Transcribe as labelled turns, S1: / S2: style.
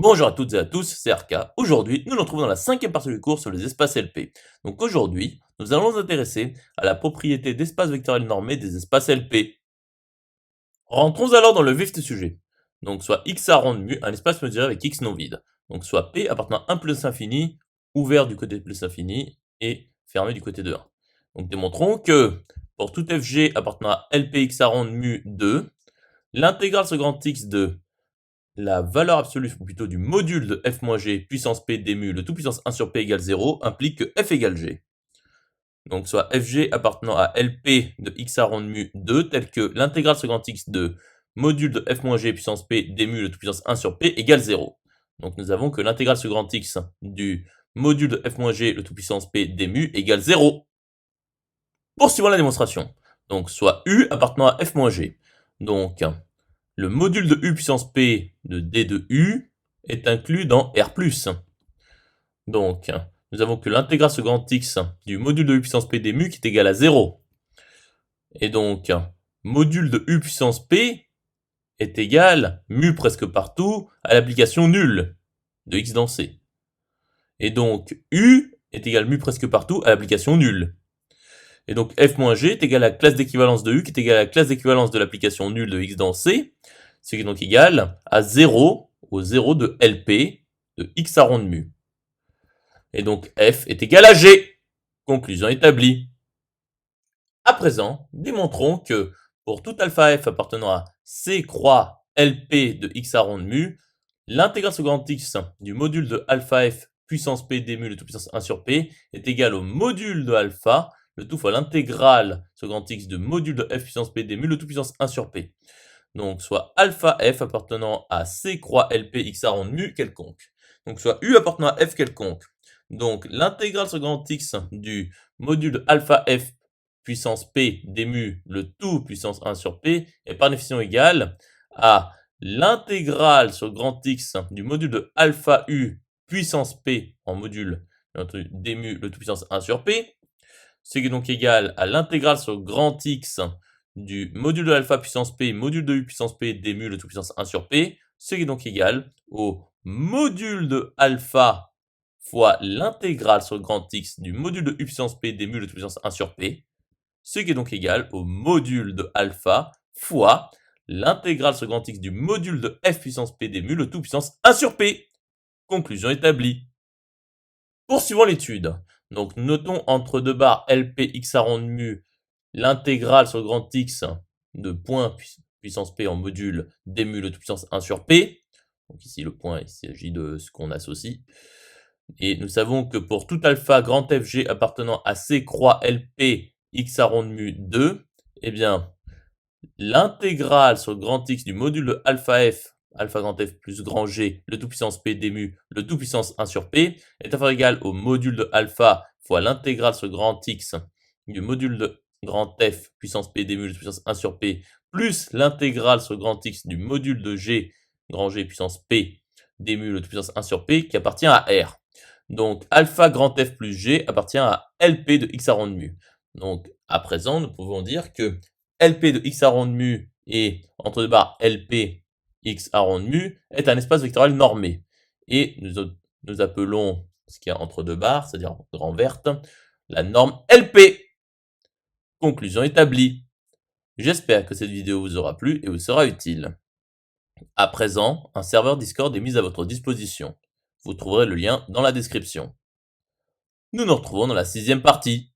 S1: Bonjour à toutes et à tous, c'est RK. Aujourd'hui, nous nous retrouvons dans la cinquième partie du cours sur les espaces LP. Donc aujourd'hui, nous allons nous intéresser à la propriété d'espace vectoriel normé des espaces LP. Rentrons alors dans le vif du sujet. Donc soit x à rang de mu, un espace mesuré avec x non vide. Donc soit P appartenant à 1 plus infini, ouvert du côté de plus infini et fermé du côté de 1. Donc démontrons que pour tout fg appartenant à LPx à rang de mu 2, l'intégrale sur grand X de la valeur absolue, ou plutôt du module de f-g puissance p d mu, le tout puissance 1 sur p égale 0, implique que f égale g. Donc soit fg appartenant à lp de x à rang de mu 2, tel que l'intégrale sur grand X de module de f-g puissance p d mu, le tout puissance 1 sur p égale 0. Donc nous avons que l'intégrale sur grand X du module de f-g, le tout puissance p d mu, égale 0. Poursuivons la démonstration. Donc soit u appartenant à f-g. Donc le module de u puissance p de d de u est inclus dans R+. Donc, nous avons que l'intégrale sur grand X du module de u puissance p d mu qui est égal à 0. Et donc, module de u puissance p est égal, mu presque partout, à l'application nulle de x dans c. Et donc, u est égal mu presque partout à l'application nulle. Et donc, f-g est égal à la classe d'équivalence de u qui est égal à la classe d'équivalence de l'application nulle de x dans c, ce qui est donc égal à 0 au 0 de LP de x à rond de mu. Et donc f est égal à g. Conclusion établie. À présent, démontrons que pour tout alpha f appartenant à c croix LP de x à rond de mu, l'intégrale sur grand X du module de alpha f puissance p d mu le tout puissance 1 sur p est égal au module de alpha, le tout fois l'intégrale sur grand X de module de f puissance p d mu le tout puissance 1 sur p. Donc soit alpha f appartenant à c croix lp x à rond de mu quelconque. Donc soit u appartenant à f quelconque. Donc l'intégrale sur grand X du module de alpha f puissance p d mu le tout puissance 1 sur p est par définition égale à l'intégrale sur grand X du module de alpha u puissance p en module d mu le tout puissance 1 sur p, ce qui est donc égal à l'intégrale sur grand X du module de alpha puissance p, module de u puissance p, d mu le tout puissance 1 sur p, ce qui est donc égal au module de alpha fois l'intégrale sur grand X du module de u puissance p, d mu le tout puissance 1 sur p, ce qui est donc égal au module de alpha fois l'intégrale sur grand X du module de f puissance p, d mu le tout puissance 1 sur p. Conclusion établie. Poursuivons l'étude. Donc notons entre deux barres LP x à rond de mu l'intégrale sur grand X de point puissance p en module d mu le tout puissance 1 sur p. Donc ici le point, il s'agit de ce qu'on associe. Et nous savons que pour tout alpha grand fg appartenant à c croix lp x à rond de mu 2, eh bien l'intégrale sur grand X du module de alpha f, alpha grand F plus grand G, le tout puissance P d mu, le tout puissance 1 sur P, est inférieur égal au module de alpha fois l'intégrale sur grand X du module de grand F puissance P d mu, le tout puissance 1 sur P, plus l'intégrale sur grand X du module de G, grand G puissance P d mu, le tout puissance 1 sur P, qui appartient à R. Donc alpha grand F plus G appartient à LP de x à rond de mu. Donc à présent, nous pouvons dire que LP de x à rond de mu et entre deux barres LP x à rond de mu est un espace vectoriel normé. Et nous appelons ce qu'il y a entre deux barres, c'est-à-dire en grand verte, la norme LP. Conclusion établie. J'espère que cette vidéo vous aura plu et vous sera utile. À présent, un serveur Discord est mis à votre disposition. Vous trouverez le lien dans la description. Nous nous retrouvons dans la 6e partie.